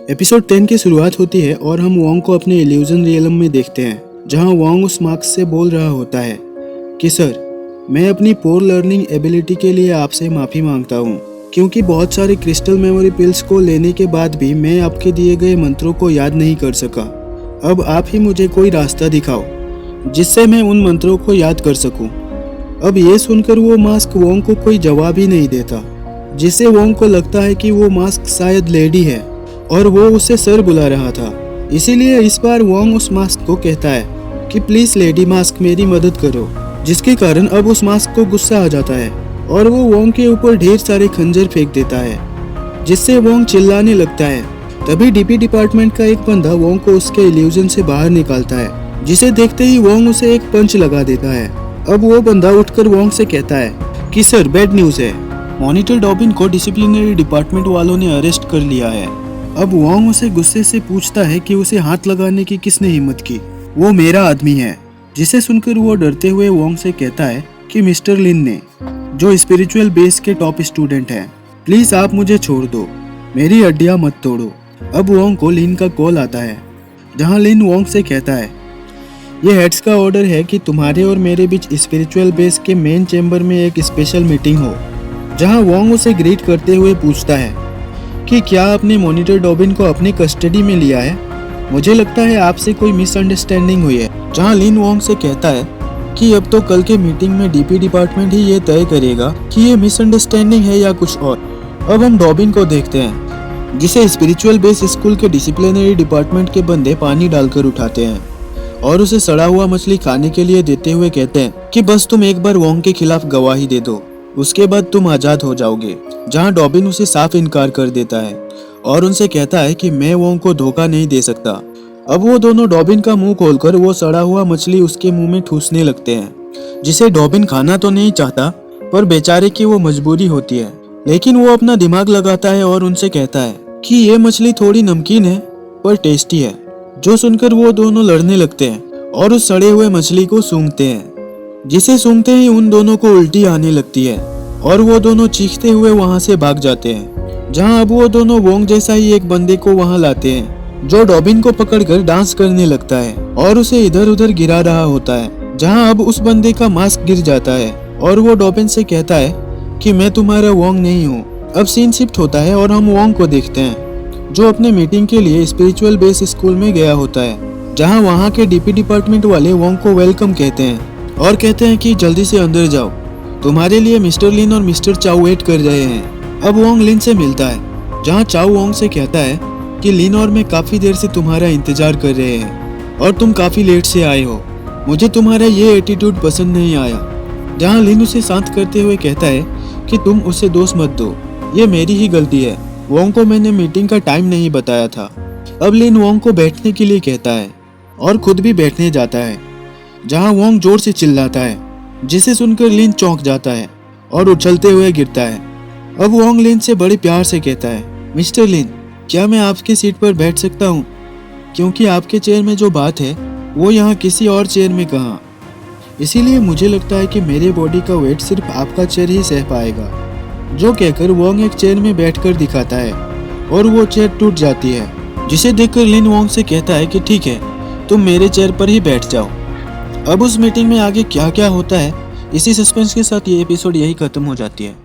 Episode 10 की शुरुआत होती है और हम वोंग को अपने इल्यूजन रियलम में देखते हैं, जहां वोंग उस मार्क्स से बोल रहा होता है कि सर, मैं अपनी पोर लर्निंग एबिलिटी के लिए आपसे माफ़ी मांगता हूं, क्योंकि बहुत सारे क्रिस्टल मेमोरी पिल्स को लेने के बाद भी मैं आपके दिए गए मंत्रों को याद नहीं कर सका। अब आप ही मुझे कोई रास्ता दिखाओ जिससे मैं उन मंत्रों को याद कर सकूं। अब ये सुनकर वो मास्क वोंग को कोई जवाब ही नहीं देता, जिससे वोंग को लगता है कि वो मास्क शायद लेडी है और वो उसे सर बुला रहा था। इसीलिए इस बार वोंग उस मास्क को कहता है कि प्लीज लेडी मास्क मेरी मदद करो, जिसके कारण अब उस मास्क को गुस्सा आ जाता है और वो वोंग के ऊपर ढेर सारे खंजर फेंक देता है, जिससे वोंग चिल्लाने लगता है। तभी डीपी डिपार्टमेंट का एक बंदा वोंग को उसके इल्यूजन से बाहर निकालता है, जिसे देखते ही वोंग उसे एक पंच लगा देता है। अब वो बंदा उठकर वोंग से कहता है कि सर, बैड न्यूज है, मॉनिटर डॉबिन को डिसिप्लिनरी डिपार्टमेंट वालों ने अरेस्ट कर लिया है। अब वोंग उसे गुस्से से पूछता है कि उसे हाथ लगाने की किसने हिम्मत की, वो मेरा आदमी है। जिसे सुनकर वो डरते हुए वोंग से कहता है कि मिस्टर लिन ने, जो स्पिरिचुअल बेस के टॉप स्टूडेंट हैं, प्लीज आप मुझे छोड़ दो, मेरी हड्डियां मत तोड़ो। अब वोंग को लिन का कॉल आता है, जहां लिन वोंग से कहता है ये हेड्स का ऑर्डर है कि तुम्हारे और मेरे बीच स्पिरिचुअल बेस के मेन चैम्बर में एक स्पेशल मीटिंग हो। जहां वोंग उसे ग्रीट करते हुए पूछता है कि क्या आपने मॉनिटर डॉबिन को अपनी कस्टडी में लिया है? मुझे लगता है आपसे कोई मिसअंडरस्टैंडिंग हुई है। जहां लिन वोंग से कहता है कि अब तो कल के मीटिंग में डीपी डिपार्टमेंट ही ये तय करेगा कि ये मिसअंडरस्टैंडिंग है या कुछ और। अब हम डॉबिन को देखते हैं, जिसे स्पिरिचुअल बेस स्कूल के डिसिप्लिनरी डिपार्टमेंट के बंदे पानी डालकर उठाते हैं और उसे सड़ा हुआ मछली खाने के लिए देते हुए कहते हैं कि बस तुम एक बार वोंग के खिलाफ गवाही दे दो, उसके बाद तुम आजाद हो जाओगे। जहां डॉबिन उसे साफ इनकार कर देता है और उनसे कहता है कि मैं वोंग को धोखा नहीं दे सकता। अब वो दोनों डॉबिन का मुंह खोलकर वो सड़ा हुआ मछली उसके मुंह में ठूसने लगते हैं, जिसे डॉबिन खाना तो नहीं चाहता, पर बेचारे की वो मजबूरी होती है। लेकिन वो अपना दिमाग लगाता है और उनसे कहता है कि ये मछली थोड़ी नमकीन है पर टेस्टी है। जो सुनकर वो दोनों लड़ने लगते हैं और उस सड़े हुए मछली को सूंघते हैं, जिसे सूंघते ही उन दोनों को उल्टी आने लगती है और वो दोनों चीखते हुए वहां से भाग जाते हैं। जहां अब वो दोनों वोंग जैसा ही एक बंदे को वहां लाते हैं, जो डॉबिन को पकड़कर डांस करने लगता है और उसे इधर उधर गिरा रहा होता है। जहां अब उस बंदे का मास्क गिर जाता है और वो डॉबिन से कहता है कि मैं तुम्हारा वोंग नहीं हूँ। अब सीन शिफ्ट होता है और हम वोंग को देखते हैं, जो अपने मीटिंग के लिए स्पिरिचुअल बेस स्कूल में गया होता है। जहां वहां के डीपी डिपार्टमेंट वाले वोंग को वेलकम कहते हैं और कहते हैं कि जल्दी से अंदर जाओ, तुम्हारे लिए मिस्टर लिन और मिस्टर चाओ वेट कर रहे हैं। अब वोंग लिन से मिलता है, जहां चाओ वोंग से कहता है कि लिन और मैं काफी देर से तुम्हारा इंतजार कर रहे हैं और तुम काफी लेट से आए हो, मुझे तुम्हारा ये एटीट्यूड पसंद नहीं आया। जहां लिन उसे शांत करते हुए कहता है कि तुम उसे दोष मत दो, ये मेरी ही गलती है, वोंग को मैंने मीटिंग का टाइम नहीं बताया था। अब लिन वोंग को बैठने के लिए कहता है और खुद भी बैठने जाता है, जहां वोंग जोर से चिल्लाता है, जिसे सुनकर लिन चौंक जाता है और उछलते हुए गिरता है। अब वोंग लिन से बड़े प्यार से कहता है, मिस्टर लिन, क्या मैं आपकी सीट पर बैठ सकता हूँ? क्योंकि आपके चेयर में जो बात है वो यहाँ किसी और चेयर में कहाँ, इसीलिए मुझे लगता है कि मेरे बॉडी का वेट सिर्फ आपका चेयर ही सह पाएगा। जो कहकर वोंग एक चेयर में बैठकर दिखाता है और वो चेयर टूट जाती है, जिसे देखकर लिन वोंग से कहता है कि ठीक है, तुम मेरे चेयर पर ही बैठ जाओ। अब उस मीटिंग में आगे क्या क्या होता है, इसी सस्पेंस के साथ ये एपिसोड यही खत्म हो जाती है।